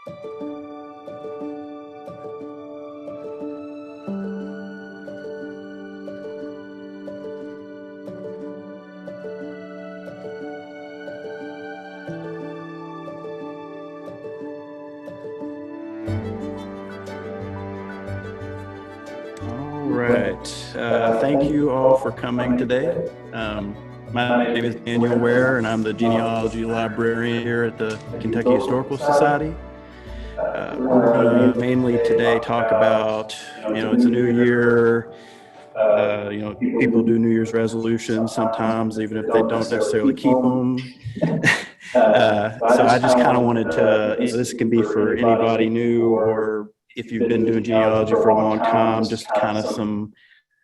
All right. Thank you all for coming today. My name is Daniel Ware, and I'm the genealogy librarian here at the Kentucky Historical Society. We're going to mainly today talk about, it's a new year. People do New Year's resolutions sometimes, even if they don't necessarily keep them. So I just kind of wanted to, this can be for anybody new, or if you've been doing genealogy for a long time, just kind of some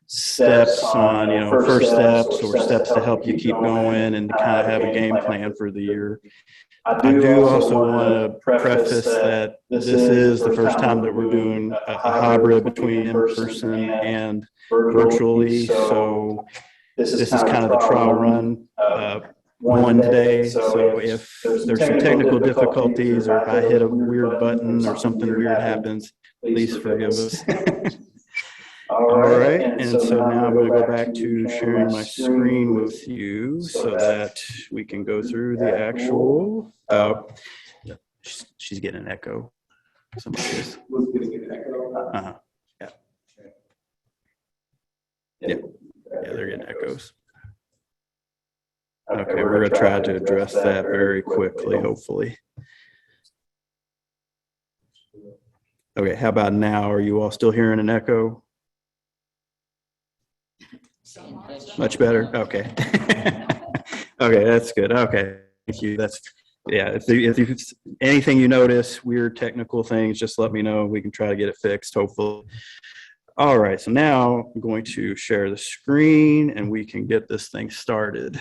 steps on, first steps or steps to help you keep going and to kind of have a game plan for the year. I do also want to preface that this is the first time that we're doing a hybrid between in-person and virtually. So this is kind of the trial run one today. So if there's some technical difficulties or if I hit a weird button or something weird happens, please forgive us. All right, and so now I'm going to go back to sharing my screen with you so that we can go through the actual. She's getting an echo. Somebody is. Yeah. Yeah, they're getting echoes. Okay, we're going to try to address that very quickly, hopefully. Okay, how about now? Are you all still hearing an echo? Much better. Okay. Okay, that's good. Okay, thank you. If anything you notice, weird technical things, just let me know. We can try to get it fixed, hopefully. All right, so now I'm going to share the screen and we can get this thing started.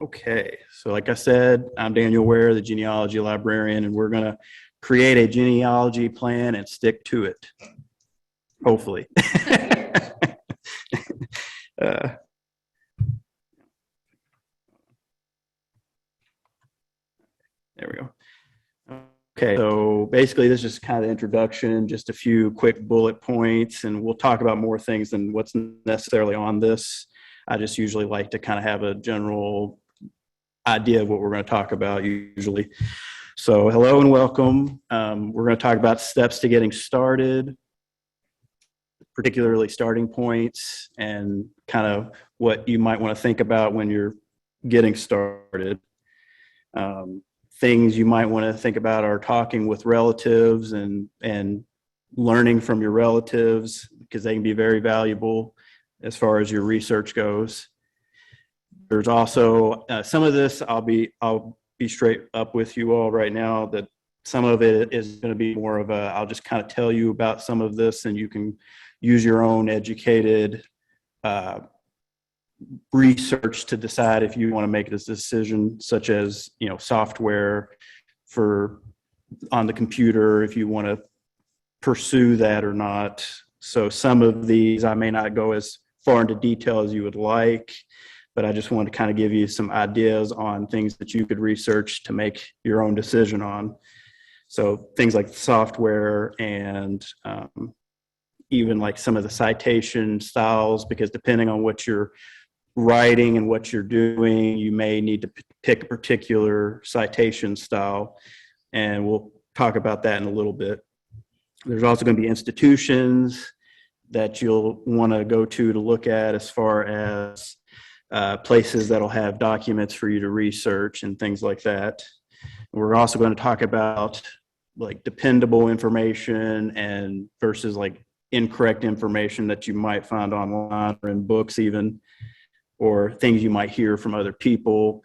Okay, so like I said, I'm Daniel Ware, the genealogy librarian, and we're going to create a genealogy plan and stick to it, hopefully. There we go. Okay, so basically this is just kind of the introduction, just a few quick bullet points, and we'll talk about more things than what's necessarily on this. I just usually like to kind of have a general idea of what we're going to talk about usually. So hello and welcome. We're going to talk about steps to getting started, particularly starting points and kind of what you might want to think about when you're getting started. Things you might want to think about are talking with relatives and learning from your relatives, because they can be very valuable as far as your research goes. There's also some of this, I'll be straight up with you all right now, that some of it is going to be more of a, I'll just kind of tell you about some of this and you can use your own educated research to decide if you want to make this decision, such as, software on the computer, if you want to pursue that or not. So some of these, I may not go as far into detail as you would like, but I just want to kind of give you some ideas on things that you could research to make your own decision on. So things like software and even like some of the citation styles, because depending on what you're writing and what you're doing, you may need to pick a particular citation style. And we'll talk about that in a little bit. There's also going to be institutions that you'll want to go to look at as far as places that'll have documents for you to research and things like that. We're also going to talk about like dependable information and versus like incorrect information that you might find online or in books even, or things you might hear from other people.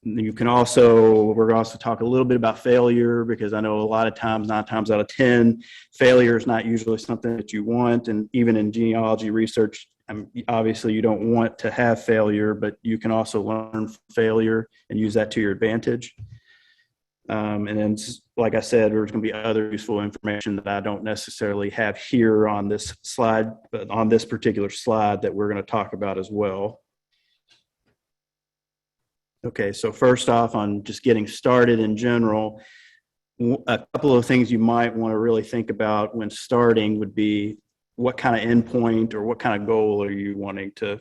We're going to also talk a little bit about failure, because I know a lot of times, 9 times out of 10, failure is not usually something that you want. And even in genealogy research, obviously you don't want to have failure, but you can also learn from failure and use that to your advantage. And then, like I said, there's going to be other useful information that I don't necessarily have here on this slide, but on this particular slide that we're going to talk about as well. Okay, so first off, on just getting started in general, a couple of things you might want to really think about when starting would be what kind of endpoint or what kind of goal are you wanting to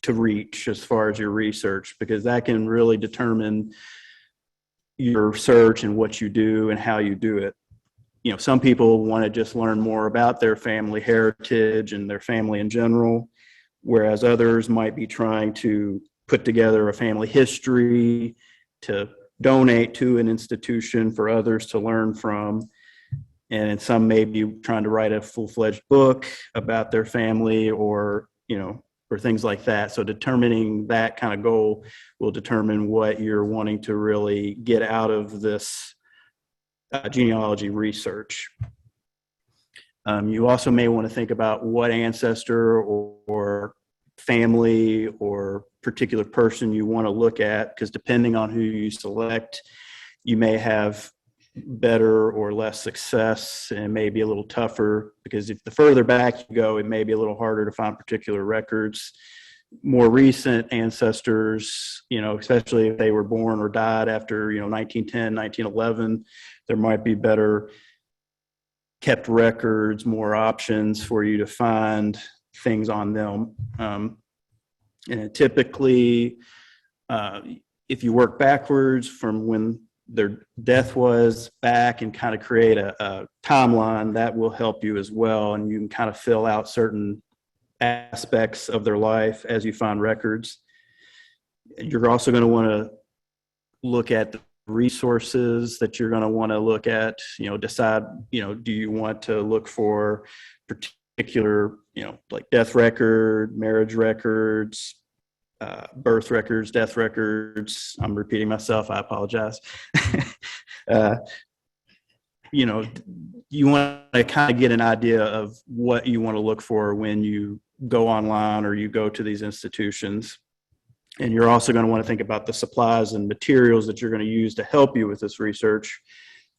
reach as far as your research, because that can really determine your search and what you do and how you do it. Some people want to just learn more about their family heritage and their family in general, whereas others might be trying to put together a family history to donate to an institution for others to learn from. And some may be trying to write a full-fledged book about their family, or things like that. So determining that kind of goal will determine what you're wanting to really get out of this genealogy research. You also may want to think about what ancestor or family or particular person you want to look at, because depending on who you select, you may have better or less success, and it may be a little tougher, because if the further back you go, it may be a little harder to find particular records. More recent ancestors, especially if they were born or died after 1910, 1911, there might be better kept records, more options for you to find things on them. And typically, if you work backwards from when their death was back and kind of create a timeline, that will help you as well. And you can kind of fill out certain aspects of their life as you find records. You're also going to want to look at the resources that you're going to want to look at, decide, do you want to look for particular, like death record, marriage records, birth records, death records. I'm repeating myself. I apologize. You want to kind of get an idea of what you want to look for when you go online or you go to these institutions. And you're also going to want to think about the supplies and materials that you're going to use to help you with this research.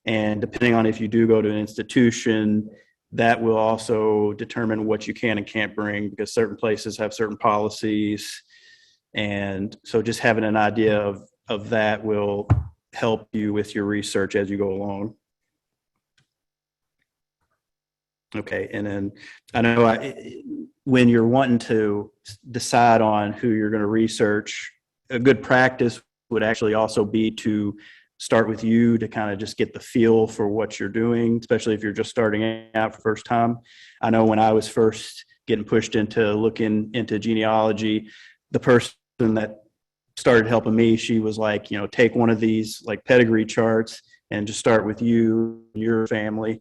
And depending on if you do go to an institution, that will also determine what you can and can't bring, because certain places have certain policies. And so just having an idea of that will help you with your research as you go along. Okay, and then I know when you're wanting to decide on who you're going to research, a good practice would actually also be to start with you, to kind of just get the feel for what you're doing, especially if you're just starting out for the first time. I know when I was first getting pushed into looking into genealogy, the person that started helping me, she was like, take one of these like pedigree charts and just start with you, your family.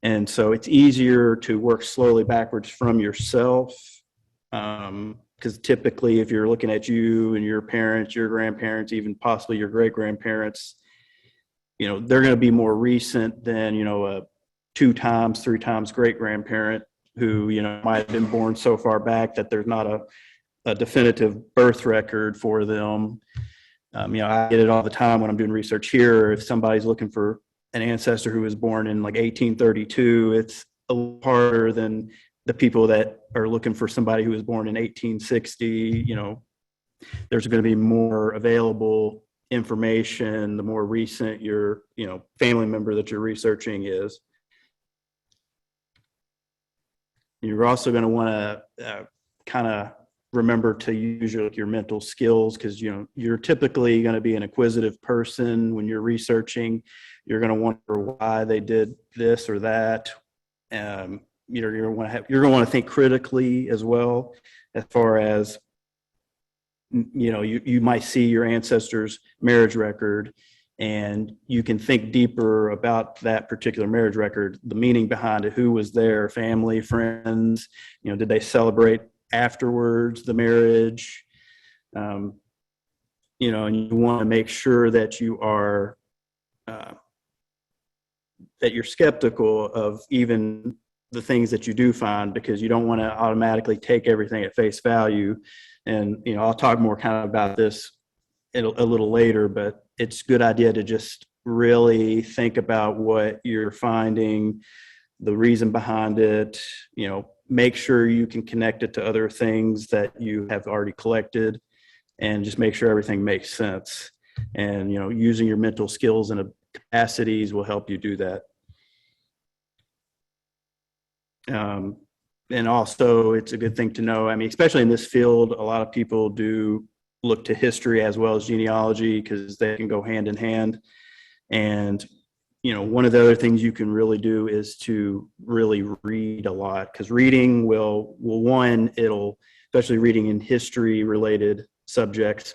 And so it's easier to work slowly backwards from yourself, because typically if you're looking at you and your parents, your grandparents, even possibly your great-grandparents, they're going to be more recent than, a 2 times, 3 times great-grandparent who, might have been born so far back that there's not a definitive birth record for them. I get it all the time when I'm doing research here. If somebody's looking for an ancestor who was born in like 1832, it's a little harder than the people that are looking for somebody who was born in 1860. There's going to be more available information the more recent your family member that you're researching is. You're also going to want to kind of remember to use your mental skills, because you're typically going to be an inquisitive person when you're researching. You're going to wonder why they did this or that. You're going to want to think critically as well, as far as you might see your ancestor's marriage record, and you can think deeper about that particular marriage record, the meaning behind it, who was there, family, friends, did they celebrate afterwards the marriage, and you want to make sure that you are that you're skeptical of even the things that you do find, because you don't want to automatically take everything at face value. And I'll talk more kind of about this a little later, but it's a good idea to just really think about what you're finding, the reason behind it, make sure you can connect it to other things that you have already collected. and just make sure everything makes sense. And, using your mental skills and capacities will help you do that. And also, it's a good thing to know. I mean, especially in this field, a lot of people do look to history as well as genealogy because they can go hand in hand. And, one of the other things you can really do is to really read a lot, because reading will it'll, especially reading in history related subjects.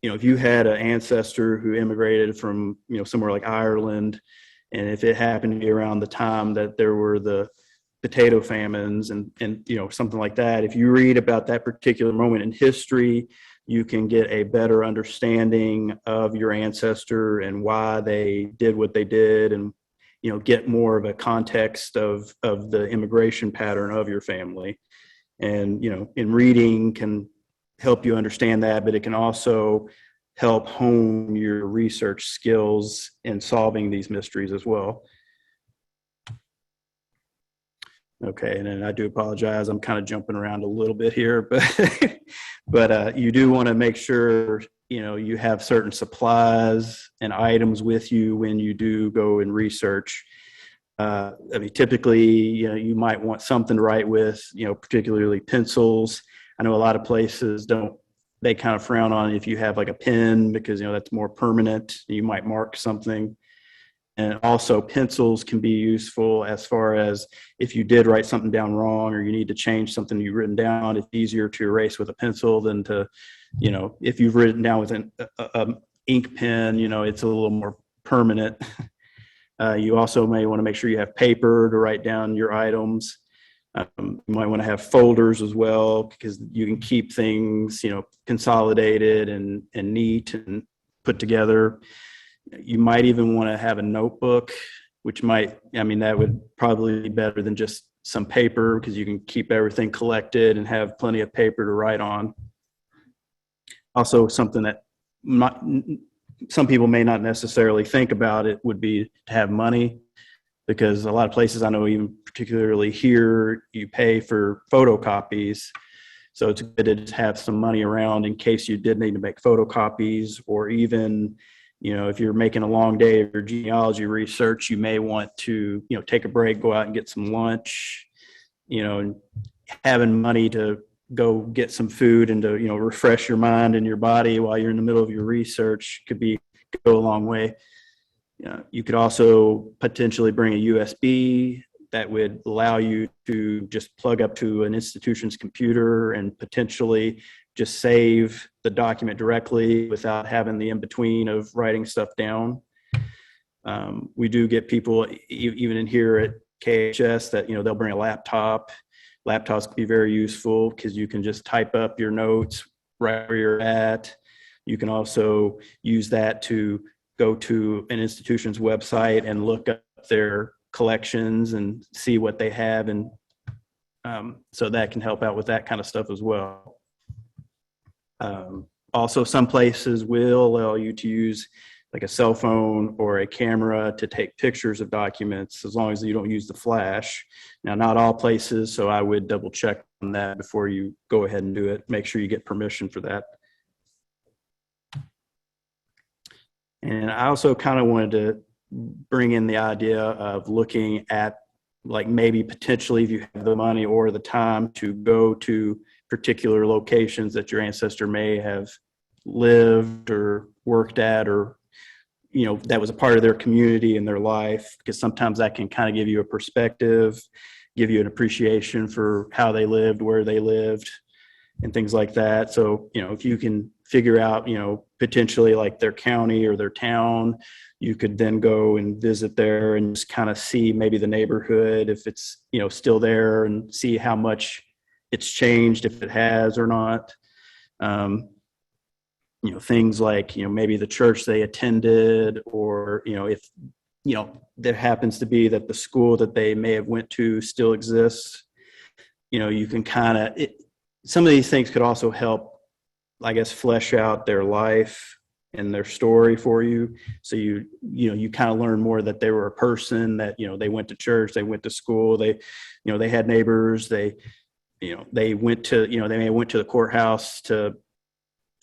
If you had an ancestor who immigrated from, somewhere like Ireland, and if it happened to be around the time that there were the potato famines and something like that, if you read about that particular moment in history, you can get a better understanding of your ancestor and why they did what they did, and get more of a context of the immigration pattern of your family. And in reading can help you understand that, but it can also help hone your research skills in solving these mysteries as well. Okay, and then I do apologize. I'm kind of jumping around a little bit here, but but you do want to make sure you have certain supplies and items with you when you do go and research. I mean, typically, you might want something to write with, particularly pencils. I know a lot of places they kind of frown on if you have like a pen, because that's more permanent. You might mark something. And also pencils can be useful as far as if you did write something down wrong or you need to change something you've written down, it's easier to erase with a pencil than to, if you've written down with an ink pen, it's a little more permanent. You also may want to make sure you have paper to write down your items. You might want to have folders as well, because you can keep things, consolidated and neat and put together. You might even want to have a notebook, which that would probably be better than just some paper, because you can keep everything collected and have plenty of paper to write on. Also, something that some people may not necessarily think about it would be to have money, because a lot of places I know, even particularly here, you pay for photocopies. So it's good to just have some money around in case you did need to make photocopies, or even if you're making a long day of your genealogy research, you may want to, take a break, go out and get some lunch, and having money to go get some food and to, refresh your mind and your body while you're in the middle of your research go a long way. You could also potentially bring a USB that would allow you to just plug up to an institution's computer and potentially just save the document directly without having the in-between of writing stuff down. We do get people, even in here at KHS, that, they'll bring a laptop. Laptops can be very useful because you can just type up your notes right where you're at. You can also use that to go to an institution's website and look up their collections and see what they have. And so that can help out with that kind of stuff as well. Also, some places will allow you to use like a cell phone or a camera to take pictures of documents, as long as you don't use the flash. Now, not all places, so I would double check on that before you go ahead and do it. Make sure you get permission for that. And I also kind of wanted to bring in the idea of looking at, like, maybe potentially, if you have the money or the time, to go to particular locations that your ancestor may have lived or worked at, or that was a part of their community and their life, because sometimes that can kind of give you a perspective, give you an appreciation for how they lived, where they lived, and things like that. So if you can figure out potentially like their county or their town, you could then go and visit there and just kind of see maybe the neighborhood, if it's still there, and see how much it's changed, if it has or not. Things like, maybe the church they attended, or, if, there happens to be that the school that they may have went to still exists. You can kind of, some of these things could also help, I guess, flesh out their life and their story for you. So you kind of learn more that they were a person, that, they went to church, they went to school, they had neighbors, they went to, they may have went to the courthouse to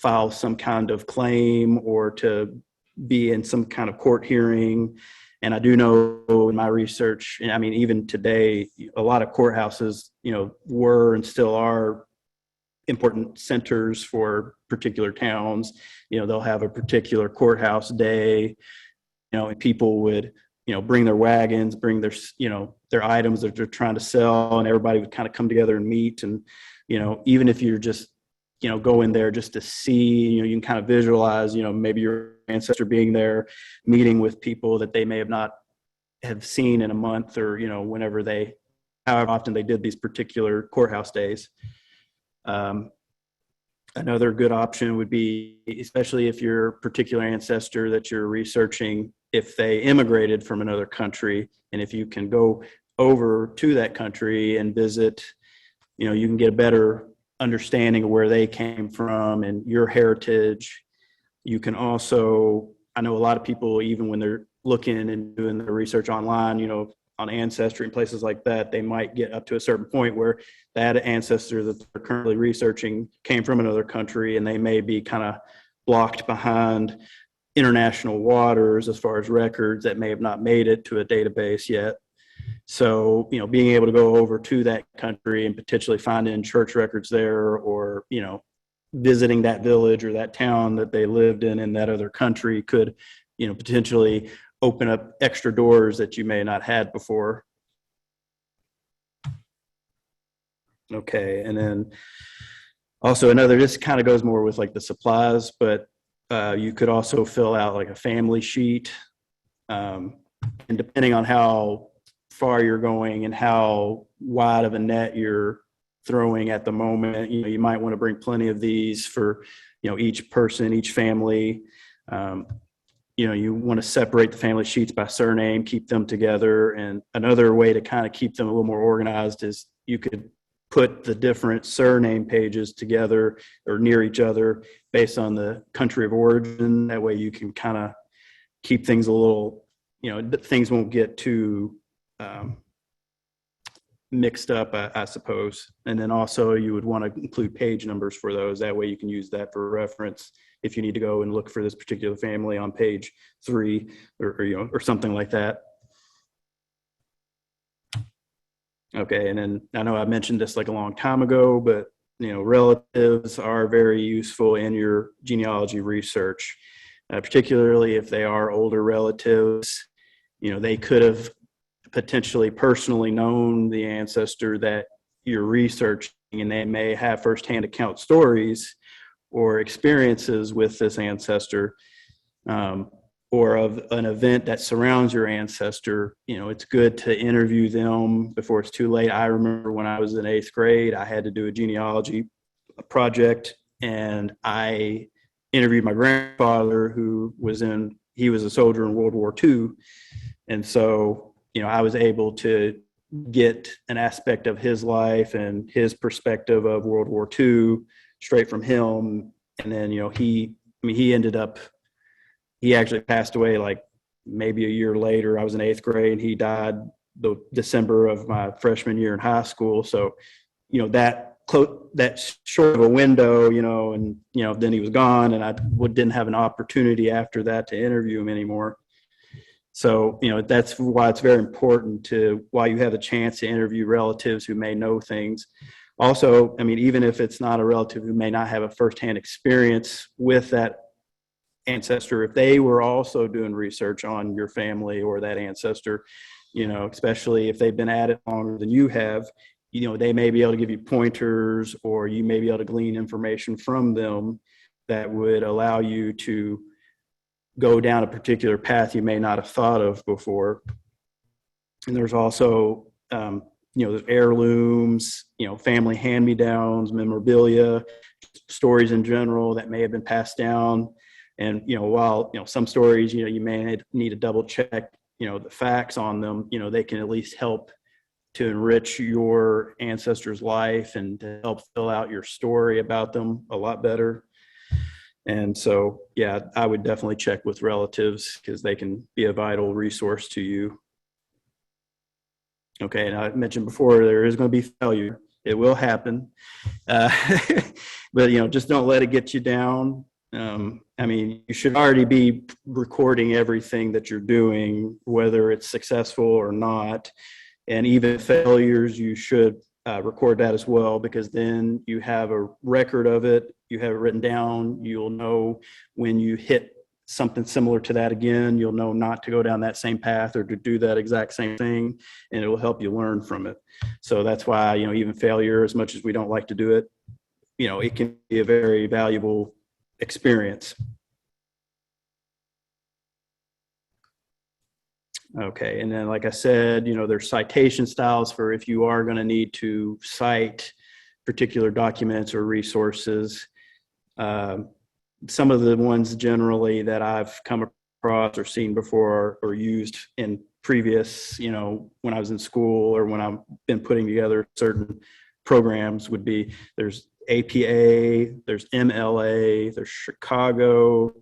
file some kind of claim or to be in some kind of court hearing. And I do know in my research, I mean, even today, a lot of courthouses, were and still are important centers for particular towns. They'll have a particular courthouse day, and people would, bring their wagons, bring their items that they're trying to sell, and everybody would kind of come together and meet. And, even if you're just, go in there just to see, you can kind of visualize, maybe your ancestor being there, meeting with people that they may have not have seen in a month, or, however often they did these particular courthouse days. Another good option would be, especially if your particular ancestor that you're researching, if they immigrated from another country, and if you can go over to that country and visit, you can get a better understanding of where they came from and your heritage. You can also, I know a lot of people, even when they're looking and doing their research online, on Ancestry and places like that, they might get up to a certain point where that ancestor that they're currently researching came from another country, and they may be kind of blocked behind international waters as far as records that may have not made it to a database yet. So, being able to go over to that country and potentially finding church records there, or, visiting that village or that town that they lived in that other country could, potentially open up extra doors that you may not had before. Okay. And then also this kind of goes more with like the supplies, but you could also fill out like a family sheet. And depending on how far you're going and how wide of a net you're throwing at the moment, you might want to bring plenty of these for, each person, each family. You want to separate the family sheets by surname, keep them together. And another way to kind of keep them a little more organized is you could put the different surname pages together or near each other based on the country of origin. That way you can kind of keep things a little, things won't get too mixed up, I suppose. And then also you would want to include page numbers for those. That way you can use that for reference if you need to go and look for this particular family on page 3 or something like that. Okay. And then I know I mentioned this like a long time ago, but relatives are very useful in your genealogy research, particularly if they are older relatives. They could have potentially personally known the ancestor that you're researching, and they may have firsthand account stories or experiences with this ancestor, or of an event that surrounds your ancestor. It's good to interview them before it's too late. I remember when I was in 8th grade, I had to do a genealogy project, and I interviewed my grandfather, who he was a soldier in World War II. And so, I was able to get an aspect of his life and his perspective of World War II straight from him. And then, he actually passed away like maybe a year later. I was in 8th grade. He died the December of my freshman year in high school. So, that short of a window, and, then he was gone, and I didn't have an opportunity after that to interview him anymore. So, that's why it's very important while you have a chance to interview relatives who may know things. Also, even if it's not a relative who may not have a firsthand experience with that ancestor, if they were also doing research on your family or that ancestor, especially if they've been at it longer than you have, they may be able to give you pointers, or you may be able to glean information from them that would allow you to go down a particular path you may not have thought of before. And there's also, there's heirlooms, family hand-me-downs, memorabilia, stories in general that may have been passed down. And, while, some stories, you may need to double check, the facts on them, they can at least help to enrich your ancestor's life and to help fill out your story about them a lot better. And so, yeah, I would definitely check with relatives, because they can be a vital resource to you. Okay, and I mentioned before, there is going to be failure. It will happen. Uh, but, just don't let it get you down. I mean, you should already be recording everything that you're doing, whether it's successful or not. And even failures, you should record that as well, because then you have a record of it. You have it written down. You'll know when you hit something similar to that again, you'll know not to go down that same path or to do that exact same thing, and it will help you learn from it. So that's why, even failure, as much as we don't like to do it, it can be a very valuable experience. Okay, and then like I said, there's citation styles for if you are going to need to cite particular documents or resources. Some of the ones generally that I've come across or seen before or used in previous, when I was in school or when I've been putting together certain programs would be, there's APA, there's MLA, there's Chicago,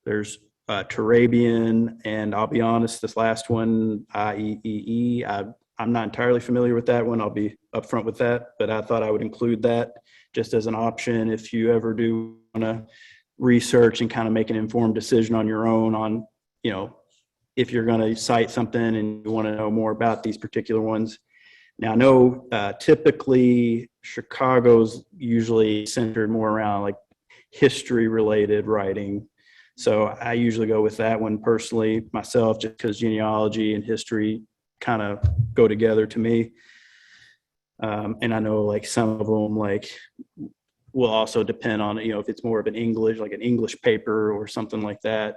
there's Turabian, and I'll be honest, this last one, IEEE, I'm not entirely familiar with that one. I'll be upfront with that, but I thought I would include that just as an option if you ever do want to research and kind of make an informed decision on your own on, if you're going to cite something and you want to know more about these particular ones. Now, I know typically Chicago's usually centered more around like history related writing. So I usually go with that one personally myself, just because genealogy and history kind of go together to me. And I know like some of them will also depend on, if it's more of an English paper or something like that,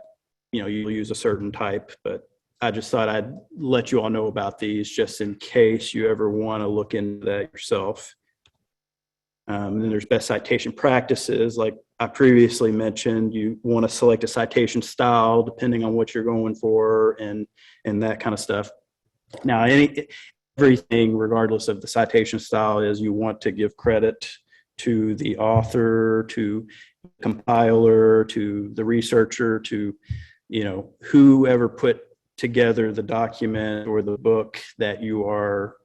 you'll use a certain type. But I just thought I'd let you all know about these just in case you ever want to look into that yourself. And then there's best citation practices. Like I previously mentioned, you want to select a citation style depending on what you're going for and that kind of stuff. Now, everything, regardless of the citation style, is you want to give credit to the author, to the compiler, to the researcher, to whoever put together the document or the book that you are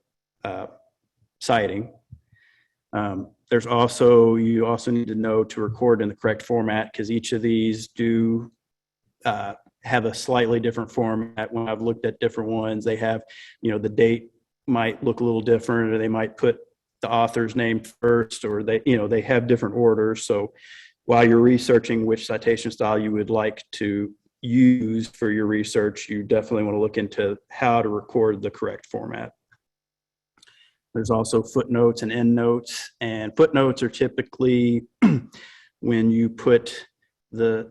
citing. You also need to know to record in the correct format, because each of these do have a slightly different format. When I've looked at different ones, they have, the date might look a little different, or they might put the author's name first, or they have different orders. So while you're researching which citation style you would like to use for your research, you definitely want to look into how to record the correct format. There's also footnotes and endnotes, and footnotes are typically when you put the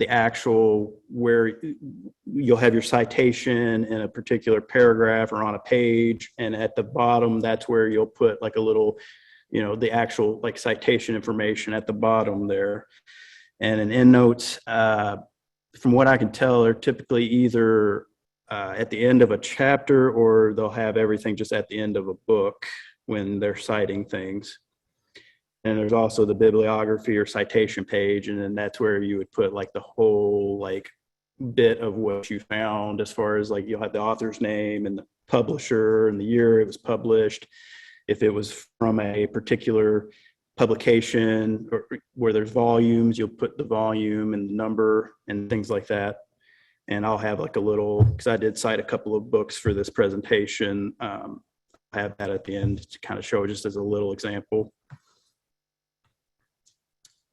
actual, where you'll have your citation in a particular paragraph or on a page, and at the bottom, that's where you'll put like a little, the actual like citation information at the bottom there. And in endnotes, from what I can tell, they're typically either at the end of a chapter, or they'll have everything just at the end of a book when they're citing things. And there's also the bibliography or citation page, and then that's where you would put like the whole like bit of what you found, as far as like you'll have the author's name and the publisher and the year it was published. If it was from a particular publication or where there's volumes, you'll put the volume and the number and things like that. And I'll have like a little, because I did cite a couple of books for this presentation, I have that at the end to kind of show just as a little example.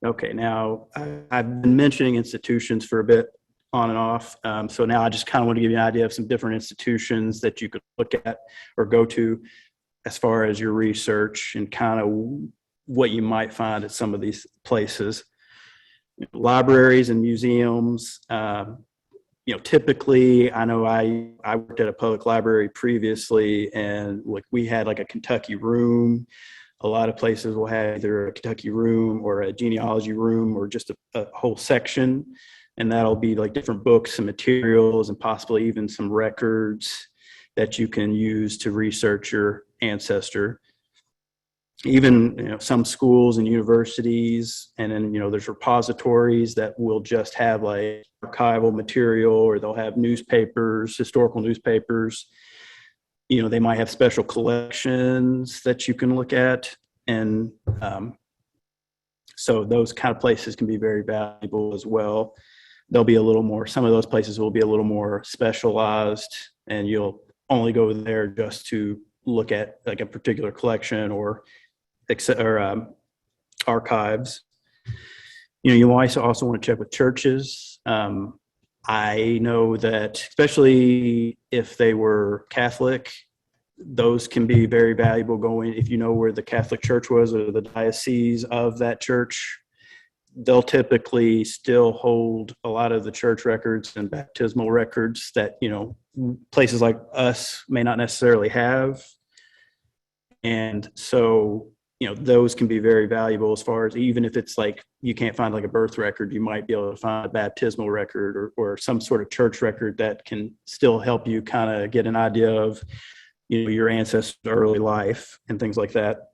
Okay, now I've been mentioning institutions for a bit on and off. So now I just kind of want to give you an idea of some different institutions that you could look at or go to as far as your research, and kind of what you might find at some of these places. Libraries and museums, typically, I know I worked at a public library previously, and like we had like a Kentucky room. A lot of places will have either a Kentucky room or a genealogy room, or just a whole section, and that'll be like different books and materials and possibly even some records that you can use to research your ancestor. Even some schools and universities, and then there's repositories that will just have like archival material, or they'll have newspapers, historical newspapers. They might have special collections that you can look at. And so those kind of places can be very valuable as well. They'll be a little more, some of those places will be a little more specialized, and you'll only go there just to look at like a particular collection or archives. You also want to check with churches. I know that especially if they were Catholic, those can be very valuable going, if you know where the Catholic Church was or the diocese of that church. They'll typically still hold a lot of the church records and baptismal records that, places like us may not necessarily have. And so, those can be very valuable as far as, even if it's like you can't find like a birth record, you might be able to find a baptismal record or some sort of church record that can still help you kind of get an idea of, your ancestors' early life and things like that.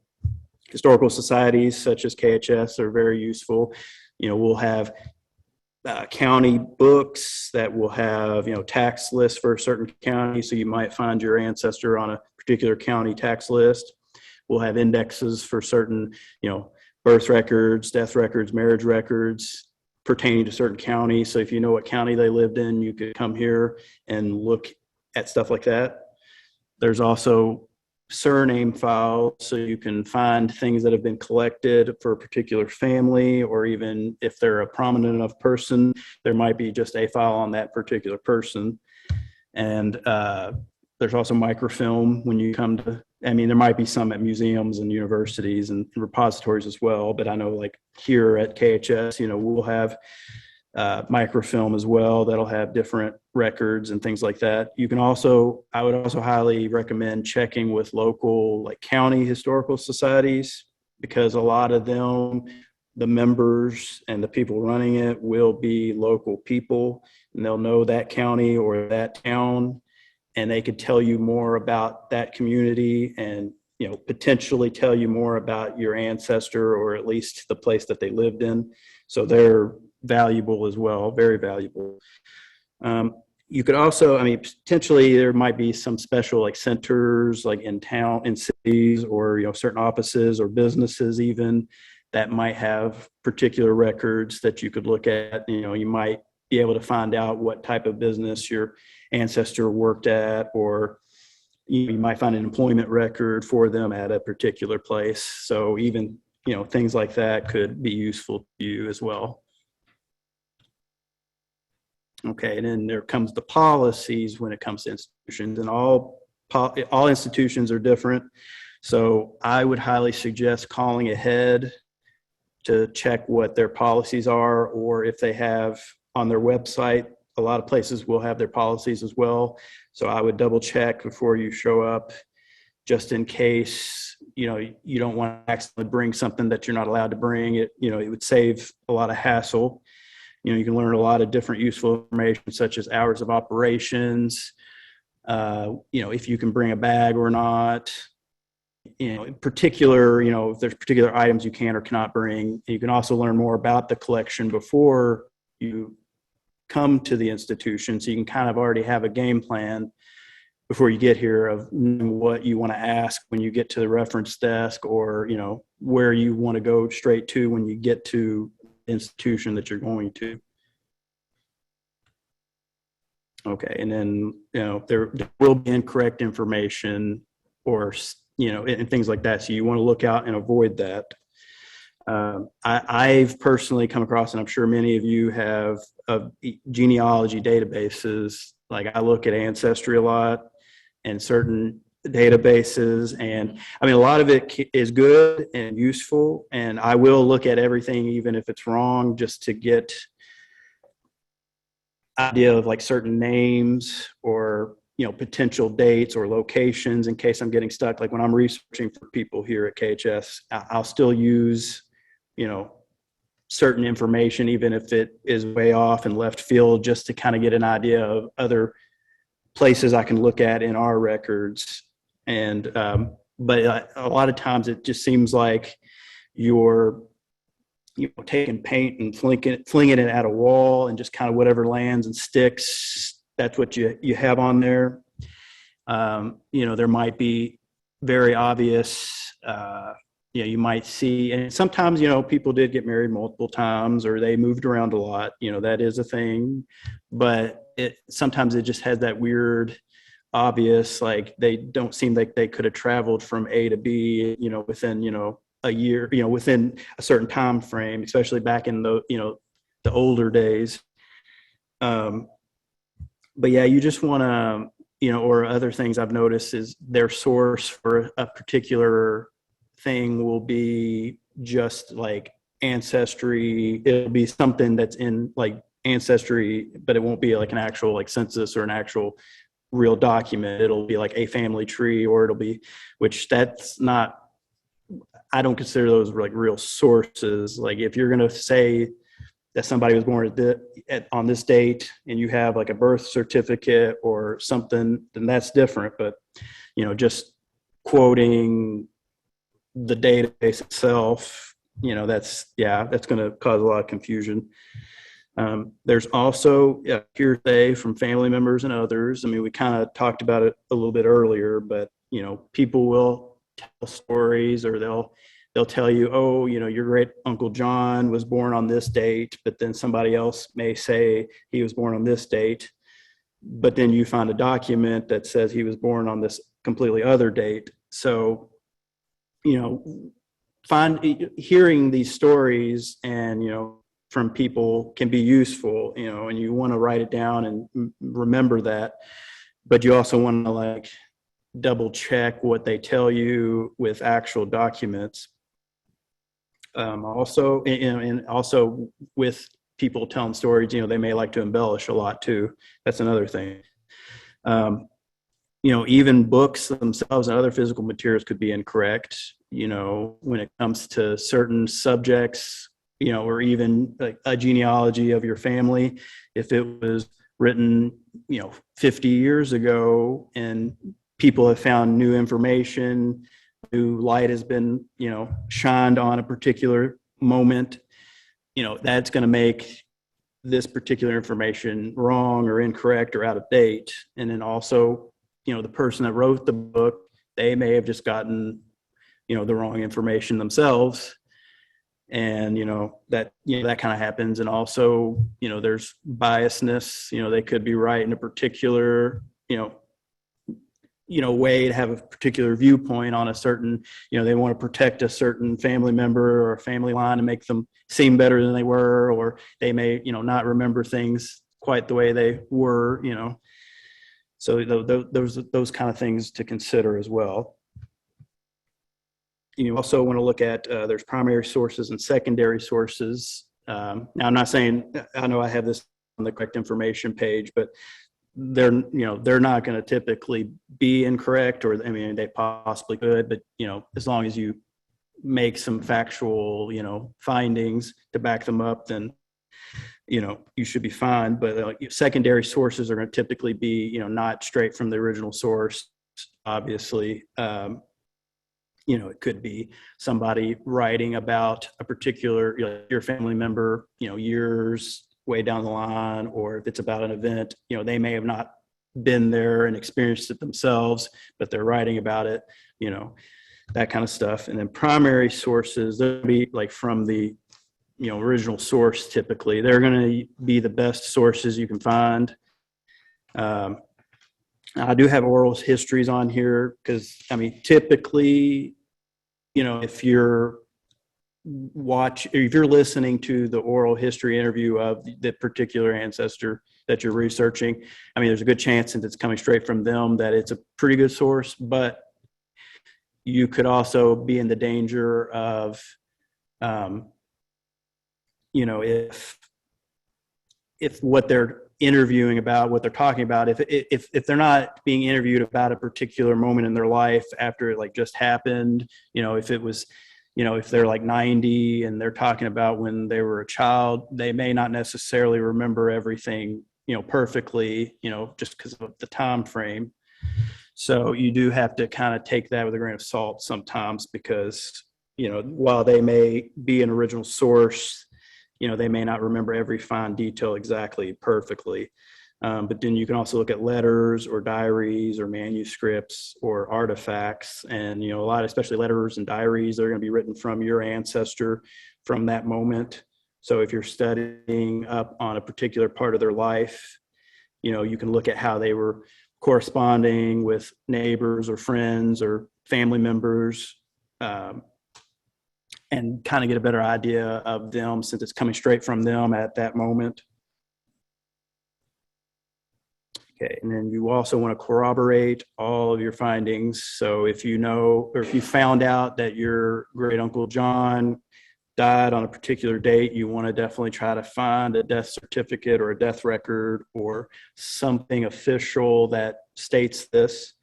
Historical societies such as KHS are very useful. We'll have county books that will have, tax lists for a certain county. So you might find your ancestor on a particular county tax list. We'll have indexes for certain, birth records, death records, marriage records pertaining to certain counties. So if you know what county they lived in, you could come here and look at stuff like that. There's also surname files, so you can find things that have been collected for a particular family, or even if they're a prominent enough person, there might be just a file on that particular person. And there's also microfilm when you come to, there might be some at museums and universities and repositories as well, but I know like here at KHS, we'll have microfilm as well that'll have different records and things like that. I would also highly recommend checking with local like county historical societies, because a lot of them, the members and the people running it will be local people, and they'll know that county or that town, and they could tell you more about that community and potentially tell you more about your ancestor, or at least the place that they lived in. So they're valuable as well, very valuable. You could also, potentially there might be some special like centers like in town, in cities, or, certain offices or businesses even that might have particular records that you could look at. You might be able to find out what type of business your ancestor worked at, or you might find an employment record for them at a particular place. So even, things like that could be useful to you as well. Okay, and then there comes the policies when it comes to institutions, and all institutions are different. So I would highly suggest calling ahead to check what their policies are, or if they have on their website, a lot of places will have their policies as well. So I would double check before you show up, just in case, you don't want to accidentally bring something that you're not allowed to bring. It would save a lot of hassle. You can learn a lot of different useful information, such as hours of operations, if you can bring a bag or not, in particular, if there's particular items you can or cannot bring. You can also learn more about the collection before you come to the institution, so you can kind of already have a game plan before you get here of what you want to ask when you get to the reference desk, or where you want to go straight to when you get to institution that you're going to. Okay, and then there will be incorrect information, or and things like that, so you want to look out and avoid that. I've personally come across, and I'm sure many of you have, genealogy databases. Like I look at Ancestry a lot and certain databases, and a lot of it is good and useful, and I will look at everything even if it's wrong, just to get idea of like certain names or potential dates or locations in case I'm getting stuck. Like when I'm researching for people here at KHS, I'll still use certain information even if it is way off and left field, just to kind of get an idea of other places I can look at in our records. And but a lot of times it just seems like you're taking paint and flinging it at a wall, and just kind of whatever lands and sticks, that's what you have on there. There might be very obvious you might see, and sometimes, people did get married multiple times or they moved around a lot, that is a thing, but sometimes it just has that weird, obvious, like they don't seem like they could have traveled from A to B, within, a year, within a certain time frame, especially back in the older days. But yeah, you just want to, or other things I've noticed is their source for a particular thing will be just like ancestry. It'll be something that's in like ancestry, but it won't be like an actual like census or an actual real document. It'll be like a family tree, or it'll be, which that's not, I don't consider those like real sources. Like if you're going to say that somebody was born on this date and you have like a birth certificate or something, then that's different. But, just quoting the database itself, that's going to cause a lot of confusion. There's also hearsay from family members and others. I mean, we kind of talked about it a little bit earlier, but, people will tell stories, or they'll tell you, oh, your great uncle John was born on this date, but then somebody else may say he was born on this date, but then you find a document that says he was born on this completely other date. So, hearing these stories and, from people can be useful, and you want to write it down and remember that, but you also want to like double check what they tell you with actual documents. Also, and also with people telling stories, they may like to embellish a lot too. That's another thing. Even books themselves and other physical materials could be incorrect, when it comes to certain subjects, or even like a genealogy of your family. If it was written, 50 years ago and people have found new information, new light has been, shined on a particular moment, that's going to make this particular information wrong or incorrect or out of date. And then also, the person that wrote the book, they may have just gotten, the wrong information themselves. And, that kind of happens. And also, there's biasness, they could be right in a particular, way to have a particular viewpoint on a certain, they want to protect a certain family member or a family line and make them seem better than they were, or they may, not remember things quite the way they were, So those kind of things to consider as well. You also want to look at, there's primary sources and secondary sources. Now I'm not saying, I know I have this on the correct information page, but they're not going to typically be incorrect, or, I mean, they possibly could, but, as long as you make some factual, findings to back them up, then, you should be fine. But secondary sources are going to typically be, not straight from the original source, obviously. It could be somebody writing about a particular, your family member, years way down the line, or if it's about an event, they may have not been there and experienced it themselves, but they're writing about it, that kind of stuff. And then primary sources, they'll be like from the, original source. Typically, they're going to be the best sources you can find. I do have oral histories on here because, I mean, typically, if you're listening to the oral history interview of the particular ancestor that you're researching, I mean, there's a good chance, since it's coming straight from them, that it's a pretty good source. But you could also be in the danger of, if what they're interviewing about, what they're talking about, if they're not being interviewed about a particular moment in their life after it like just happened, if it was, if they're like 90 and they're talking about when they were a child, they may not necessarily remember everything, perfectly, just because of the time frame. So you do have to kind of take that with a grain of salt sometimes, because, while they may be an original source, they may not remember every fine detail exactly perfectly. But then you can also look at letters or diaries or manuscripts or artifacts. And, a lot, especially letters and diaries, they're going to be written from your ancestor from that moment. So if you're studying up on a particular part of their life, you can look at how they were corresponding with neighbors or friends or family members, and kind of get a better idea of them since it's coming straight from them at that moment. Okay, and then you also want to corroborate all of your findings. So if you know, or if you found out that your great uncle John died on a particular date, you want to definitely try to find a death certificate or a death record or something official that states this.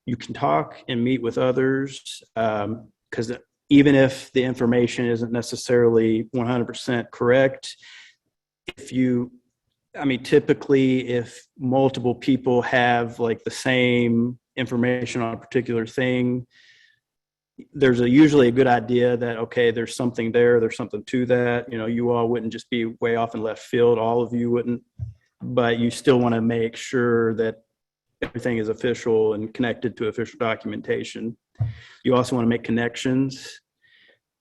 You can talk and meet with others, because even if the information isn't necessarily 100% correct, typically if multiple people have like the same information on a particular thing, there's usually a good idea that, okay, there's something there, there's something to that. You all wouldn't just be way off in left field, all of you wouldn't, but you still want to make sure that everything is official and connected to official documentation. You also want to make connections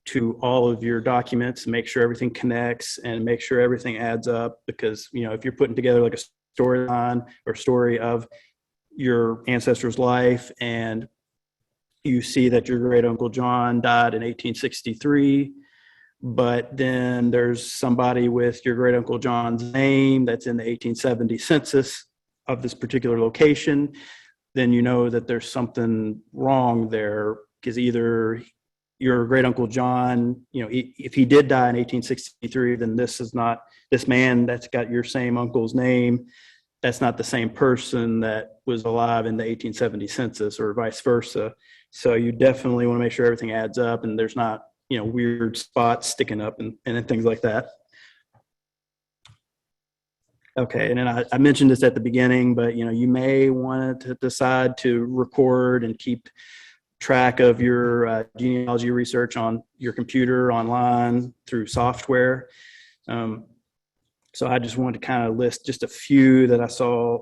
to all of your documents, make sure everything connects and make sure everything adds up, because if you're putting together like a storyline or story of your ancestor's life and you see that your great uncle John died in 1863, but then there's somebody with your great uncle John's name that's in the 1870 census of this particular location, then you know that there's something wrong there, because either your great uncle John, if he did die in 1863, then this man that's got your same uncle's name, that's not the same person that was alive in the 1870 census, or vice versa. So you definitely want to make sure everything adds up and there's not, weird spots sticking up and things like that. Okay, and then I mentioned this at the beginning, but you may want to decide to record and keep track of your genealogy research on your computer, online, through software. So I just wanted to kind of list just a few that I saw,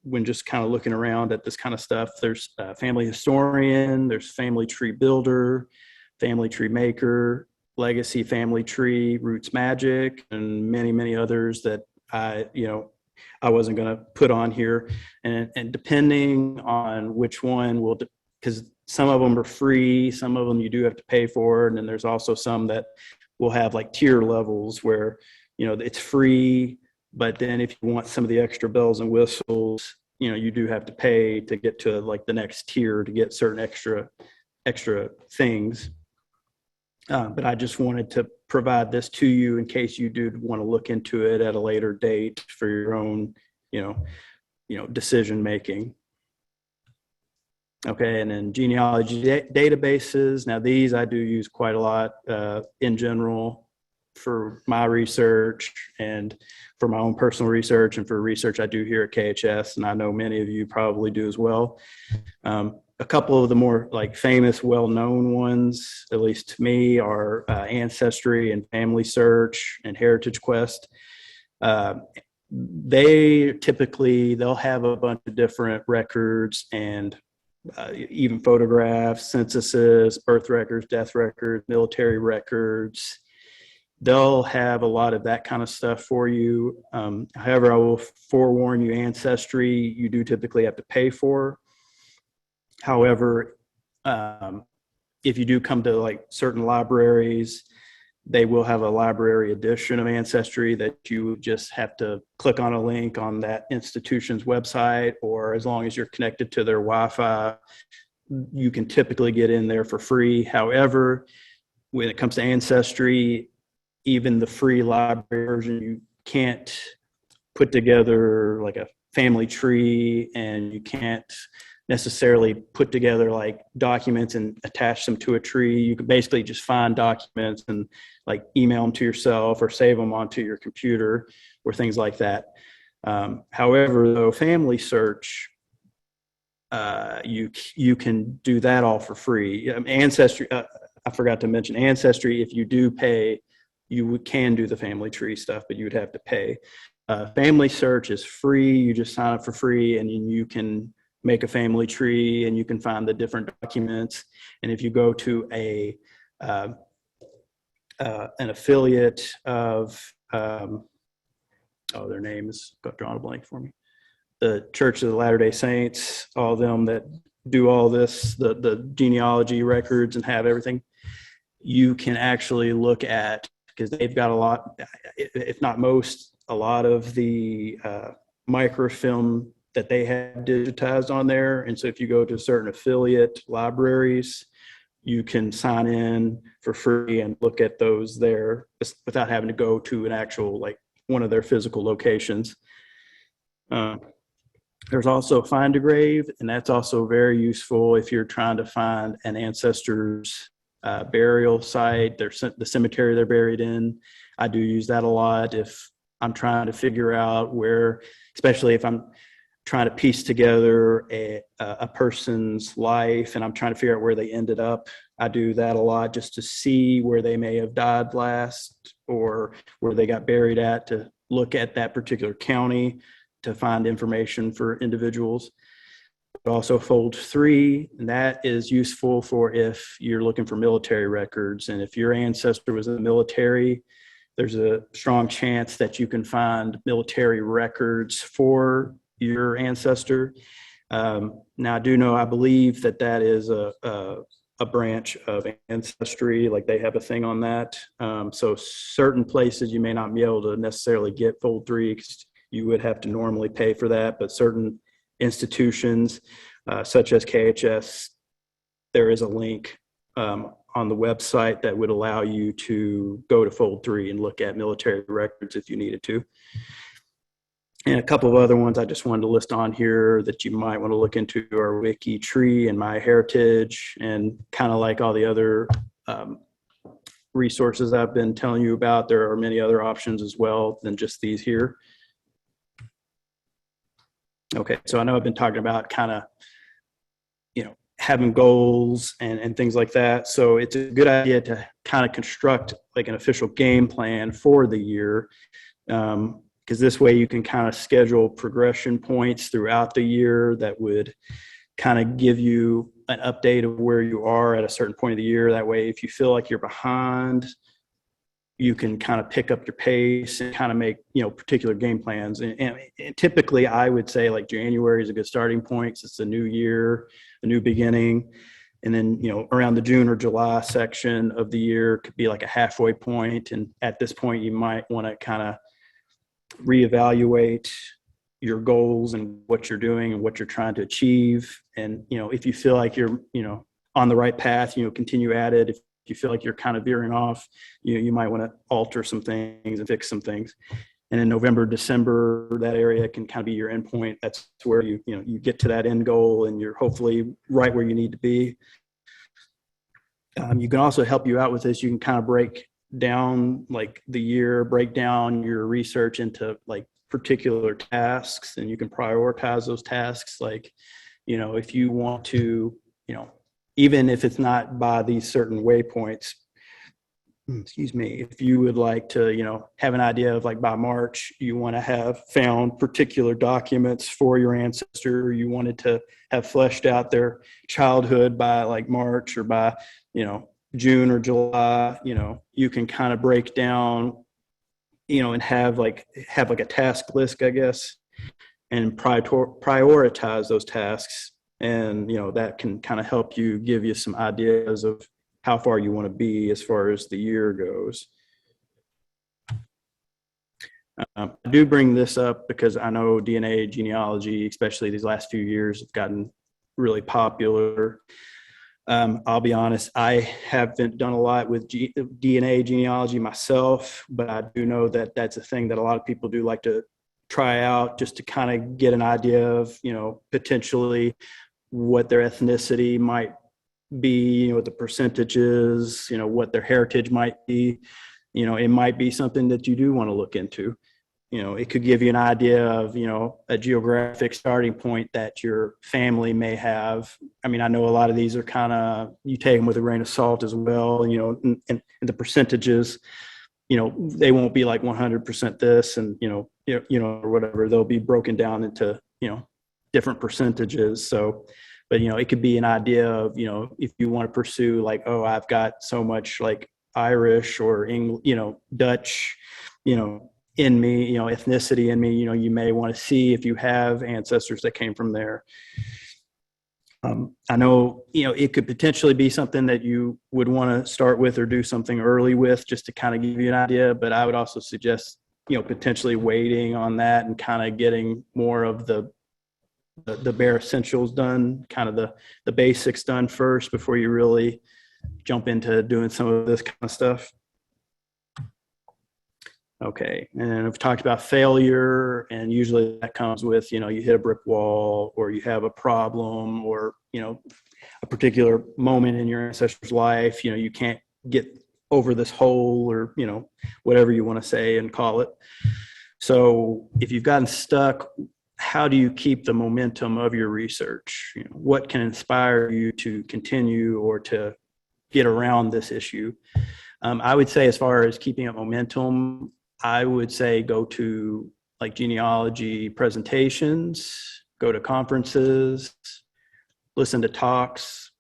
when just kind of looking around at this kind of stuff. There's family historian, there's family tree builder, family tree maker, legacy family tree, roots magic, and many, many others that I wasn't going to put on here. And depending on which one will, because some of them are free, some of them you do have to pay for, and then there's also some that will have like tier levels where it's free, but then if you want some of the extra bells and whistles, you do have to pay to get to like the next tier to get certain extra things. But I just wanted to provide this to you in case you do want to look into it at a later date for your own, decision making. Okay, and then genealogy databases. Now these I do use quite a lot in general for my research and for my own personal research and for research I do here at KHS, and I know many of you probably do as well. A couple of the more like famous, well-known ones, at least to me, are Ancestry and Family Search and Heritage Quest. They'll have a bunch of different records and even photographs, censuses, birth records, death records, military records. They'll have a lot of that kind of stuff for you. However, I will forewarn you, Ancestry, you do typically have to pay for. However, if you do come to like certain libraries, they will have a library edition of Ancestry that you just have to click on a link on that institution's website, or as long as you're connected to their Wi-Fi, you can typically get in there for free. However, when it comes to Ancestry, even the free library version, you can't put together like a family tree, and you can't necessarily put together like documents and attach them to a tree. You can basically just find documents and like email them to yourself or save them onto your computer or things like that. However, though, Family Search, you can do that all for free. Ancestry, I forgot to mention Ancestry. If you do pay, you can do the family tree stuff, but you would have to pay. Family search is free. You just sign up for free, and you can make a family tree, and you can find the different documents. And if you go to uh, an affiliate of, their name is drawing a blank for me, the Church of the Latter-day Saints, all of them that do all this, the genealogy records and have everything, you can actually look at, because they've got a lot, if not most, a lot of the microfilm that they have digitized on there. And so if you go to certain affiliate libraries, you can sign in for free and look at those there without having to go to an actual, like, one of their physical locations. There's also Find a Grave, and that's also very useful if you're trying to find an ancestor's burial site, the cemetery they're buried in. I do use that a lot if I'm trying to figure out where, especially if I'm trying to piece together a person's life and I'm trying to figure out where they ended up. I do that a lot just to see where they may have died last or where they got buried at, to look at that particular county to find information for individuals. But also Fold 3, and that is useful for if you're looking for military records. And if your ancestor was in the military, there's a strong chance that you can find military records for your ancestor. Now, I believe that is a branch of Ancestry, like they have a thing on that. So certain places you may not be able to necessarily get Fold 3 because you would have to normally pay for that, but certain institutions, such as KHS, there is a link on the website that would allow you to go to Fold 3 and look at military records if you needed to. And a couple of other ones I just wanted to list on here that you might want to look into are WikiTree and MyHeritage, and kind of like all the other resources I've been telling you about, there are many other options as well than just these here. Okay, so I know I've been talking about kind of, having goals and things like that. So it's a good idea to kind of construct like an official game plan for the year, because this way you can kind of schedule progression points throughout the year that would kind of give you an update of where you are at a certain point of the year. That way, if you feel like you're behind, you can kind of pick up your pace and kind of make, particular game plans. And typically I would say like January is a good starting point because it's a new year, a new beginning. And then, around the June or July section of the year could be like a halfway point. And at this point, you might want to kind of reevaluate your goals and what you're doing and what you're trying to achieve. And, if you feel like you're, on the right path, continue at it. If you feel like you're kind of veering off, you might want to alter some things and fix some things. And in November, December, that area can kind of be your end point. That's where you get to that end goal and you're hopefully right where you need to be. You can also help you out with this. You can kind of break down like the year, break down your research into like particular tasks, and you can prioritize those tasks. Like, if you want to, even if it's not by these certain waypoints, if you would like to, have an idea of like by March, you want to have found particular documents for your ancestor, you wanted to have fleshed out their childhood by like March or by, June or July, you can kind of break down, and have like a task list, I guess, and prioritize those tasks. And, that can kind of help you, give you some ideas of how far you want to be as far as the year goes. I do bring this up because I know DNA genealogy, especially these last few years, have gotten really popular. I'll be honest, I haven't done a lot with DNA genealogy myself, but I do know that that's a thing that a lot of people do like to try out just to kind of get an idea of, potentially what their ethnicity might be, what the percentages, what their heritage might be. It might be something that you do want to look into. It could give you an idea of, a geographic starting point that your family may have. I mean, I know a lot of these are kind of, you take them with a grain of salt as well, and the percentages, they won't be like 100% this and, or whatever, they'll be broken down into, different percentages. So, but, it could be an idea of, if you want to pursue like, oh, I've got so much like Irish or English, Dutch, in me, ethnicity in me, you may want to see if you have ancestors that came from there. I know, it could potentially be something that you would want to start with or do something early with just to kind of give you an idea. But I would also suggest, potentially waiting on that and kind of getting more of the bare essentials done, kind of the basics done first before you really jump into doing some of this kind of stuff. Okay. And we've talked about failure, and usually that comes with, you hit a brick wall, or you have a problem, or, a particular moment in your ancestor's life, you can't get over this hole, or, whatever you want to say and call it. So if you've gotten stuck, how do you keep the momentum of your research? What can inspire you to continue or to get around this issue? I would say, as far as keeping up momentum, I would say go to like genealogy presentations, go to conferences, listen to talks,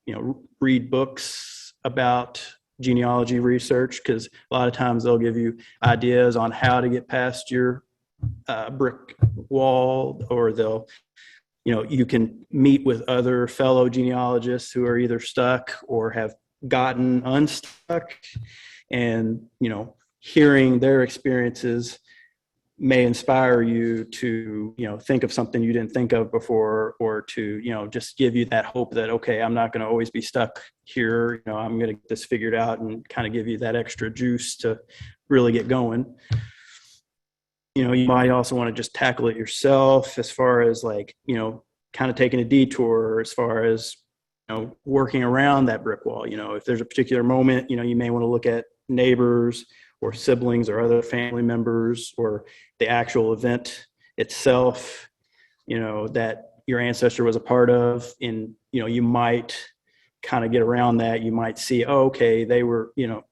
read books about genealogy research, because a lot of times they'll give you ideas on how to get past your brick wall, or they'll, you can meet with other fellow genealogists who are either stuck or have gotten unstuck, and, hearing their experiences may inspire you to, think of something you didn't think of before, or to, just give you that hope that, okay, I'm not going to always be stuck here. I'm going to get this figured out, and kind of give you that extra juice to really get going. You might also want to just tackle it yourself, as far as like, kind of taking a detour, as far as, working around that brick wall. If there's a particular moment, you may want to look at neighbors or siblings or other family members, or the actual event itself, that your ancestor was a part of. And, you might kind of get around that. You might see, oh, okay, they were, you'll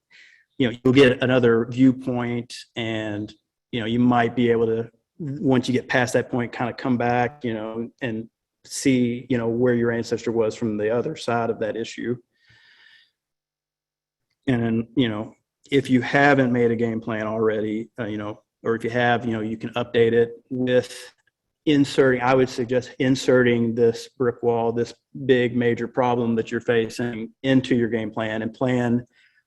get another viewpoint, and, you might be able to, once you get past that point, kind of come back, and see, where your ancestor was from the other side of that issue. And then, if you haven't made a game plan already, or if you have, you can update it with inserting, I would suggest inserting this brick wall, this big major problem that you're facing, into your game plan, and plan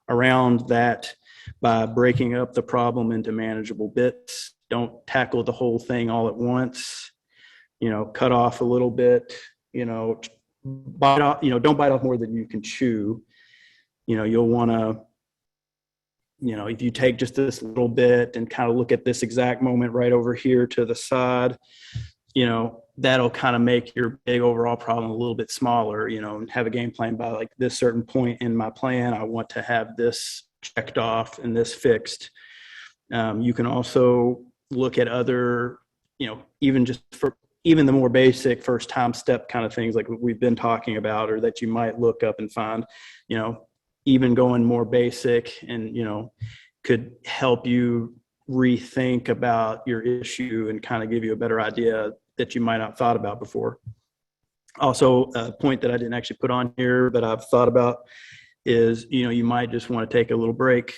around that by breaking up the problem into manageable bits. Don't tackle the whole thing all at once. Cut off a little bit, bite off, don't bite off more than you can chew. You'll want to, if you take just this little bit and kind of look at this exact moment right over here to the side, that'll kind of make your big overall problem a little bit smaller, and have a game plan by like this certain point in my plan, I want to have this checked off and this fixed. You can also look at other, even the more basic first time step kind of things like we've been talking about, or that you might look up and find, even going more basic, and, could help you rethink about your issue and kind of give you a better idea that you might not have thought about before. Also, a point that I didn't actually put on here, but I've thought about is, you might just want to take a little break,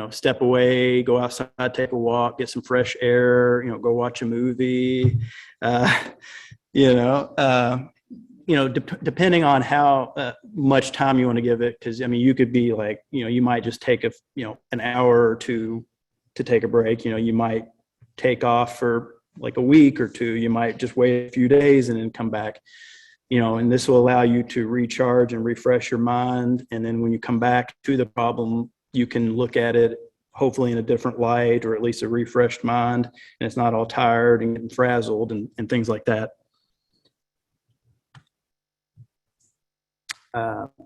step away, go outside, take a walk, get some fresh air, go watch a movie, depending on how much time you want to give it. Because, you could be like, you might just take an hour or two to take a break. You might take off for like a week or two. You might just wait a few days and then come back, and this will allow you to recharge and refresh your mind. And then when you come back to the problem, you can look at it hopefully in a different light, or at least a refreshed mind, and it's not all tired and getting frazzled and things like that.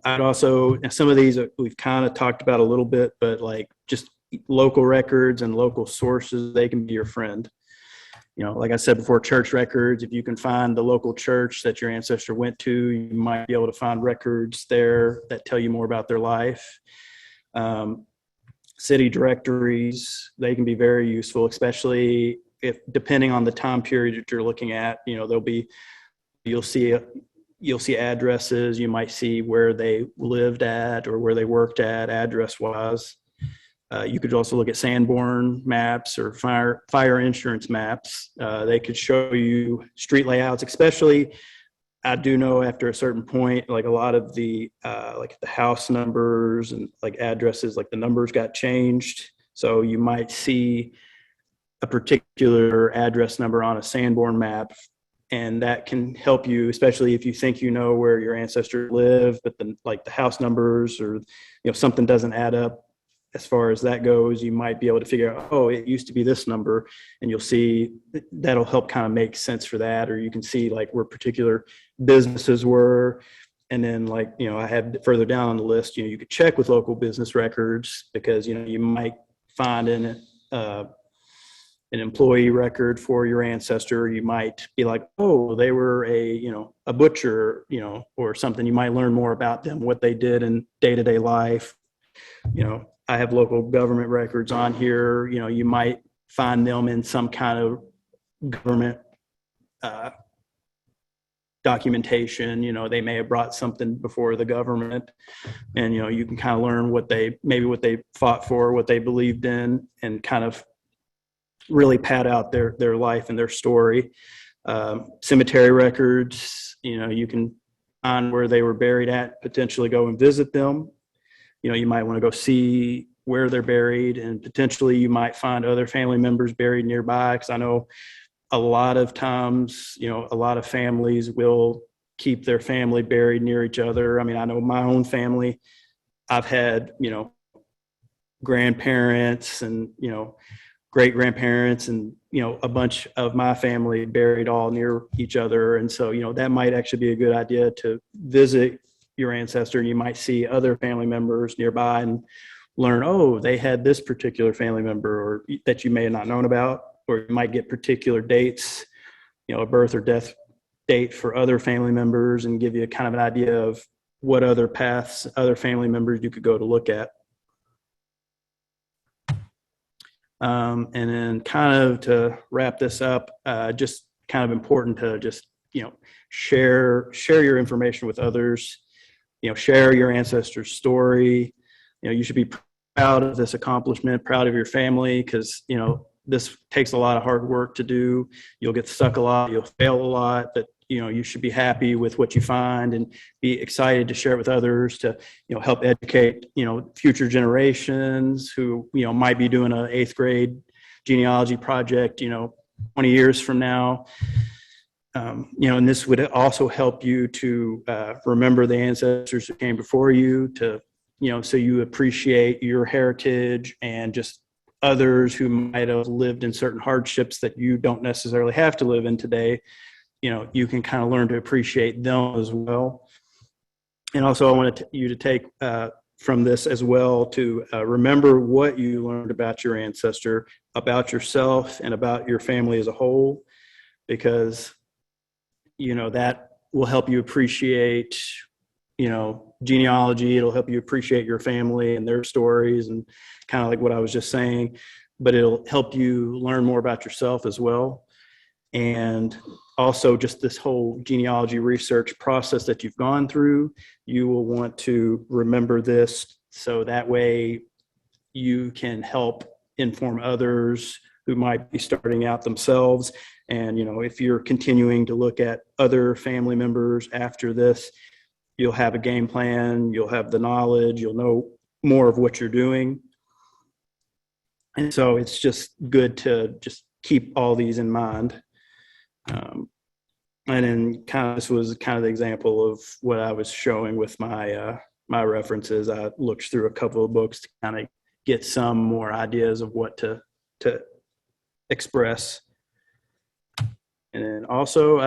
I'd also, some of these we've kind of talked about a little bit, but like just local records and local sources, they can be your friend. Like I said before, church records, if you can find the local church that your ancestor went to, you might be able to find records there that tell you more about their life. City directories, they can be very useful, especially if depending on the time period that you're looking at, you'll see addresses. You might see where they lived at or where they worked at address wise. You could also look at Sanborn maps or fire insurance maps. They could show you street layouts, especially I do know after a certain point, like a lot of the like the house numbers and like addresses, like the numbers got changed. So you might see a particular address number on a Sanborn map, and that can help you, especially if you think you know where your ancestors live, but then like the house numbers or something doesn't add up as far as that goes. You might be able to figure out, oh, it used to be this number, and you'll see that'll help kind of make sense for that. Or you can see like where particular businesses were. And then like, I had further down on the list, you could check with local business records because, you might find in an employee record for your ancestor. You might be like, oh, they were a butcher, or something. You might learn more about them, what they did in day-to-day life. I have local government records on here. You might find them in some kind of government documentation. They may have brought something before the government, and you can kind of learn what they fought for, what they believed in, and kind of really pad out their life and their story. Cemetery records, you can find where they were buried at, potentially go and visit them. You might want to go see where they're buried, and potentially you might find other family members buried nearby. Because I know a lot of times, a lot of families will keep their family buried near each other. I mean, I know my own family, I've had, grandparents and, great grandparents and, a bunch of my family buried all near each other. And so, that might actually be a good idea to visit your ancestor. You might see other family members nearby and learn, oh, they had this particular family member or that you may have not known about, or you might get particular dates, a birth or death date for other family members, and give you kind of an idea of what other paths, other family members you could go to look at. And then kind of to wrap this up, just kind of important to just, share your information with others, share your ancestors' story. You should be proud of this accomplishment, proud of your family, because, this takes a lot of hard work to do. You'll get stuck a lot, you'll fail a lot, but, you should be happy with what you find and be excited to share it with others to, help educate, future generations who, might be doing an 8th grade genealogy project, 20 years from now. And this would also help you to remember the ancestors who came before you, to, so you appreciate your heritage and just others who might have lived in certain hardships that you don't necessarily have to live in today. You can kind of learn to appreciate them as well. And also I wanted you to take from this as well to remember what you learned about your ancestor, about yourself, and about your family as a whole, because that will help you appreciate, genealogy. It'll help you appreciate your family and their stories, and kind of like what I was just saying, but it'll help you learn more about yourself as well. And also just this whole genealogy research process that you've gone through, you will want to remember this, so that way you can help inform others who might be starting out themselves. And, if you're continuing to look at other family members after this, you'll have a game plan, you'll have the knowledge, you'll know more of what you're doing. And so it's just good to just keep all these in mind. And then this was kind of the example of what I was showing with my my references. I looked through a couple of books to kind of get some more ideas of what to express. And then also,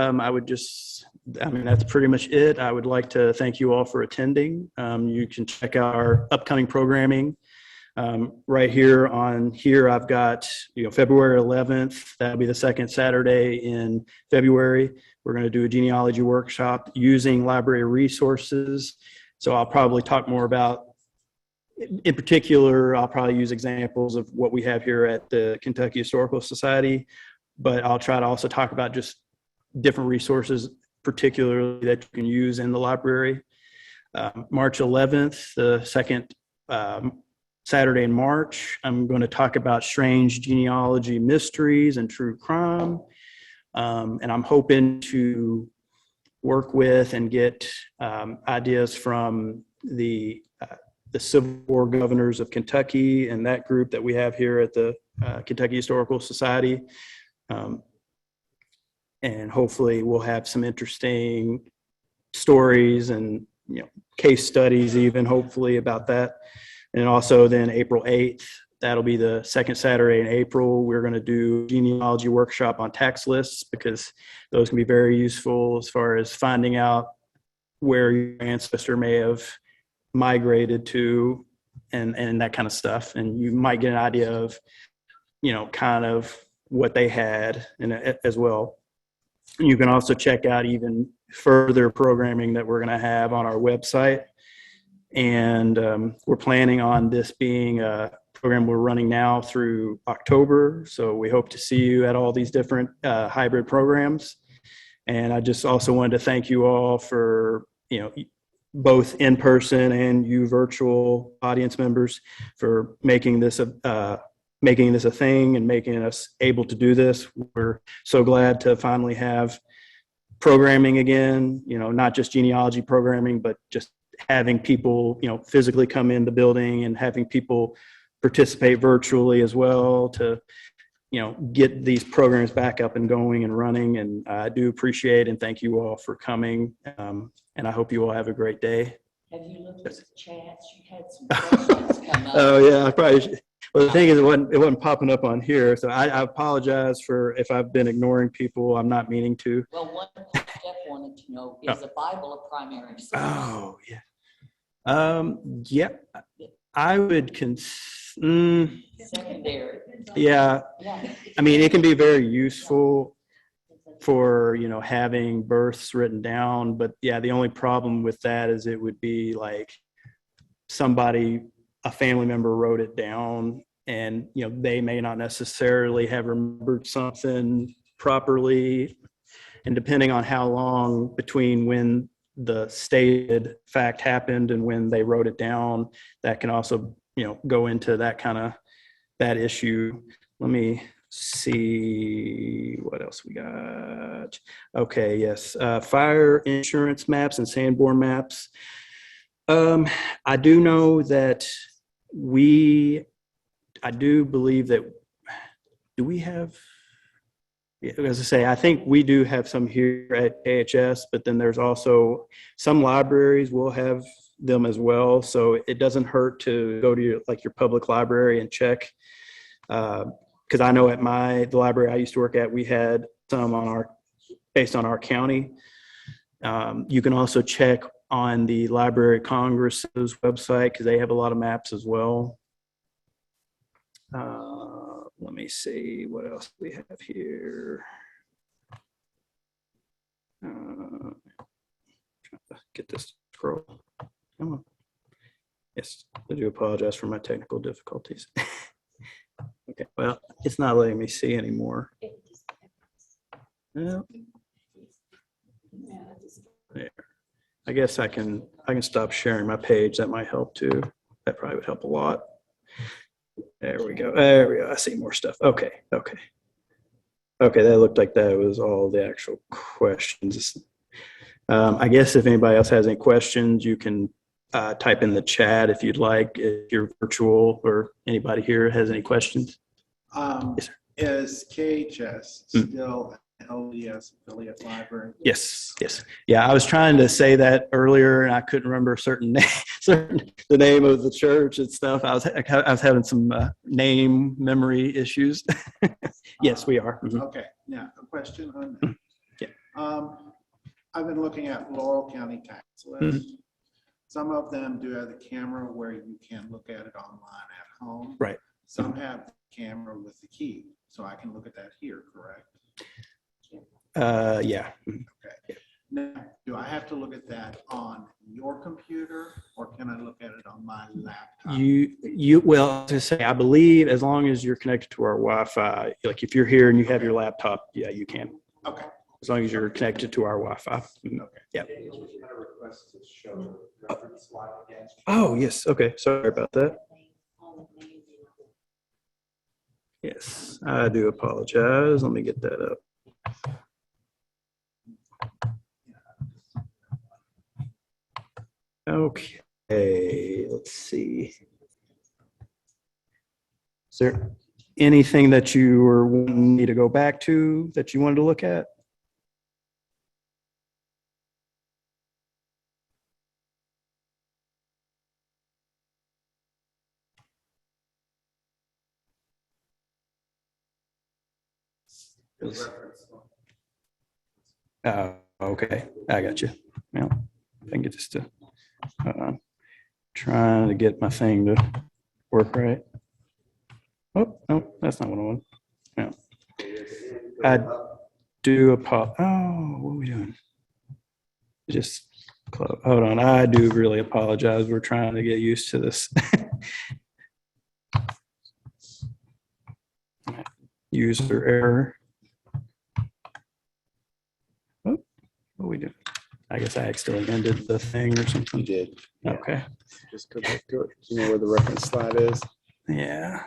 that's pretty much it. I would like to thank you all for attending. You can check out our upcoming programming. Right here I've got, February 11th, that'll be the second Saturday in February. We're going to do a genealogy workshop using library resources. So I'll probably talk more about, in particular, I'll probably use examples of what we have here at the Kentucky Historical Society. but I'll try to also talk about just different resources, particularly that you can use in the library. March 11th, the second Saturday in March, I'm going to talk about strange genealogy mysteries and true crime. And I'm hoping to work with and get ideas from the Civil War governors of Kentucky and that group that we have here at the Kentucky Historical Society. And hopefully we'll have some interesting stories and case studies even hopefully about that. And also then April 8th, that'll be the second Saturday in April. We're going to do genealogy workshop on tax lists because those can be very useful as far as finding out where your ancestor may have migrated to and that kind of stuff. And you might get an idea of, kind of what they had as well. And you can also check out even further programming that we're going to have on our website. And we're planning on this being a program we're running now through October. So we hope to see you at all these different hybrid programs. And I just also wanted to thank you all for, both in person and you virtual audience members for making this a thing and making us able to do this. We're so glad to finally have programming again, not just genealogy programming, but just having people, physically come in the building and having people participate virtually as well to, get these programs back up and going and running. And I do appreciate and thank you all for coming. And I hope you all have a great day. Have you looked at the chats? You had some questions come up. Oh yeah, I probably should. Well, the thing is, it wasn't popping up on here, so I apologize for if I've been ignoring people. I'm not meaning to. Well, one Jeff wanted to know, is the Bible a primary source? Oh, yeah. Yeah, I would Secondary. Yeah. I mean, it can be very useful for, having births written down, but yeah, the only problem with that is it would be like a family member wrote it down and, they may not necessarily have remembered something properly. And depending on how long between when the stated fact happened and when they wrote it down, that can also, go into that issue. Let me see what else we got. Okay, yes. Fire insurance maps and Sanborn maps. I do know that I do believe that, do we have, as I say, I think we do have some here at AHS, but then there's also some libraries will have them as well. So it doesn't hurt to go to your public library and check. Because I know at the library I used to work at, we had some based on our county. You can also check on the Library of Congress's website because they have a lot of maps as well. Let me see what else we have here. Trying to get this to scroll. Come on. Yes, I do apologize for my technical difficulties. Okay, well, it's not letting me see anymore. Yeah. There. I guess I can stop sharing my page. That might help too. That probably would help a lot. There we go. There we go. I see more stuff. Okay. That looked like that was all the actual questions. I guess if anybody else has any questions, you can type in the chat if you'd like, if you're virtual or anybody here has any questions. Yes, sir. Is KHS still an LDS affiliate library? Yes. Yeah, I was trying to say that earlier and I couldn't remember the name of the church and stuff. I was having some name memory issues. Yes, we are. Mm-hmm. Okay. Now, a question on that. Yeah. I've been looking at Laurel County tax lists. Mm-hmm. Some of them do have the camera where you can look at it online at home. Right. Some have the camera with the key, so I can look at that here, correct? Yeah. Okay. Now, do I have to look at that on your computer or can I look at it on my laptop? Well, to say, I believe as long as you're connected to our Wi-Fi, like if you're here and you have your laptop, yeah, you can. Okay. As long as you're connected to our Wi-Fi. Okay. Yeah. Request to show the reference slide again. Oh, yes. Okay. Sorry about that. Yes, I do apologize. Let me get that up. Okay, let's see. Is there anything that you were wanting me to go back to that you wanted to look at? Okay, I got you. Well, I can get this to, trying to get my thing to work right. Oh, no, that's not what I want. No. I do oh, what are we doing? Just hold on. I do really apologize. We're trying to get used to this. User error. Oh, what are we doing? I guess I accidentally ended the thing or something. You did. Okay. Just go back to it. You know where the reference slide is? Yeah.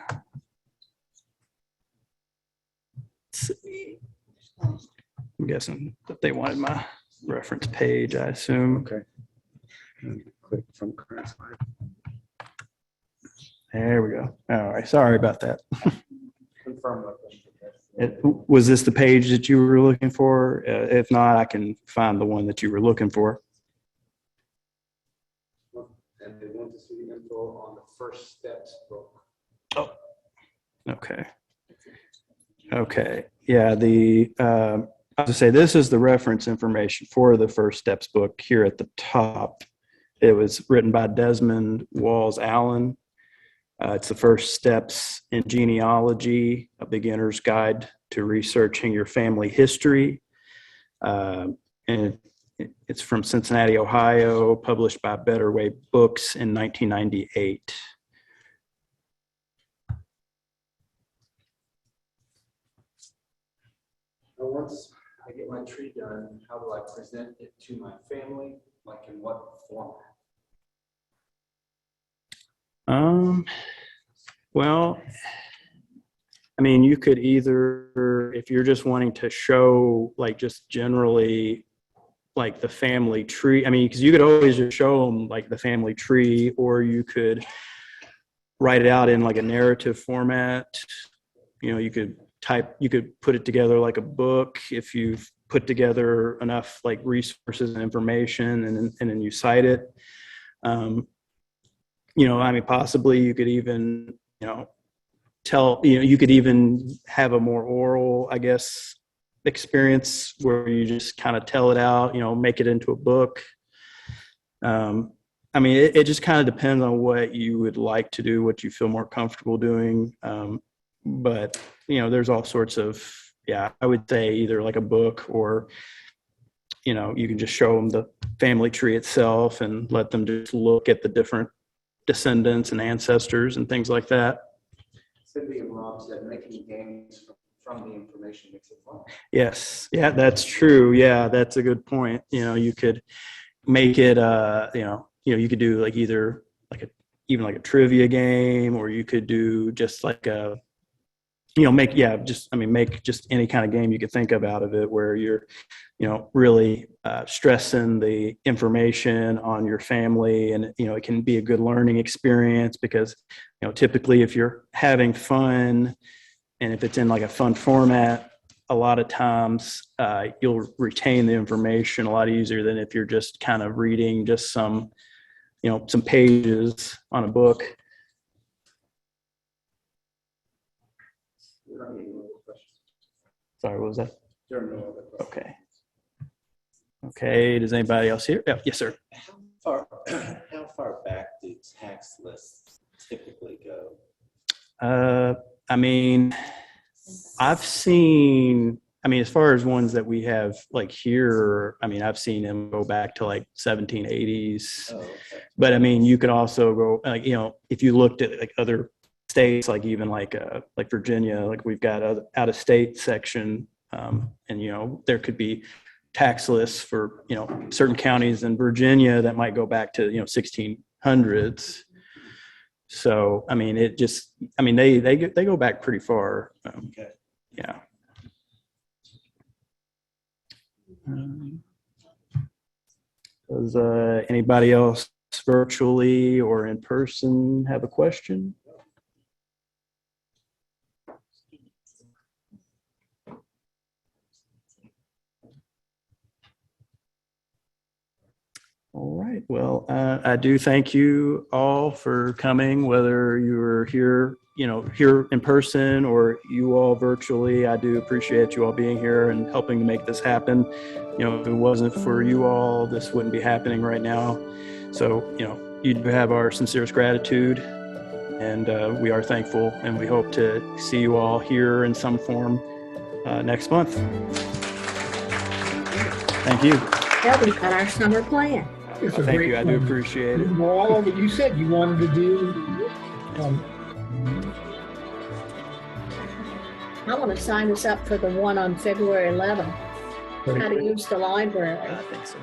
Let's see. I'm guessing that they wanted my reference page, I assume. Okay. And click from current slide. There we go. All right. Sorry about that. Confirm location. Was this the page that you were looking for? If not, I can find the one that you were looking for. And they want to see the info on the first steps book. Oh, okay. Okay. Yeah. I was to say this is the reference information for the First Steps book here at the top. It was written by Desmond Walls Allen. It's the First Steps in Genealogy, a beginner's guide to researching your family history. And it's from Cincinnati, Ohio, published by Better Way Books in 1998. Once I get my tree done, how do I present it to my family? Like in what format? Well, I mean, you could either, if you're just wanting to show like just generally like the family tree, I mean, because you could always just show them like the family tree, or you could write it out in like a narrative format. You know, you could put it together like a book if you've put together enough like resources and information and then you cite it. You know, I mean, possibly you could even, you could even have a more oral, I guess, experience where you just kind of tell it out, make it into a book. I mean, it just kind of depends on what you would like to do, what you feel more comfortable doing. But, there's all sorts of, I would say either like a book or, you can just show them the family tree itself and let them just look at the different descendants and ancestors and things like that. Cindy and Rob said making games from the information makes it fun. Yes. Yeah, that's true. Yeah, that's a good point. You could make it, you could do like either like even like a trivia game, or you could do just like a, make just any kind of game you could think of out of it where you're, really stressing the information on your family. And, it can be a good learning experience because, typically if you're having fun and if it's in like a fun format, a lot of times you'll retain the information a lot easier than if you're just kind of reading just some pages on a book. Sorry, what was that? There are no other questions. Okay. Okay, does anybody else here? Yeah, yes, sir. How far back do tax lists typically go? I mean, I've seen, I mean, as far as ones that we have like here, I mean, I've seen them go back to like 1780s. Oh, okay. But I mean, you could also go, like, if you looked at like other states, like even like Virginia, like we've got out of state section, and there could be tax lists for certain counties in Virginia that might go back to 1600s. So I mean, they go back pretty far. Okay. Yeah. Does anybody else virtually or in person have a question? All right. Well, I do thank you all for coming, whether you were here, here in person or you all virtually. I do appreciate you all being here and helping to make this happen. If it wasn't for you all, this wouldn't be happening right now. So, you do have our sincerest gratitude, and we are thankful, and we hope to see you all here in some form next month. Thank you. Yeah, we've got our summer plan. It's a Thank great you. I do plan. appreciate it. Well, all of it, you said you wanted to do, I want to sign us up for the one on February 11th, how to use the library. I think so.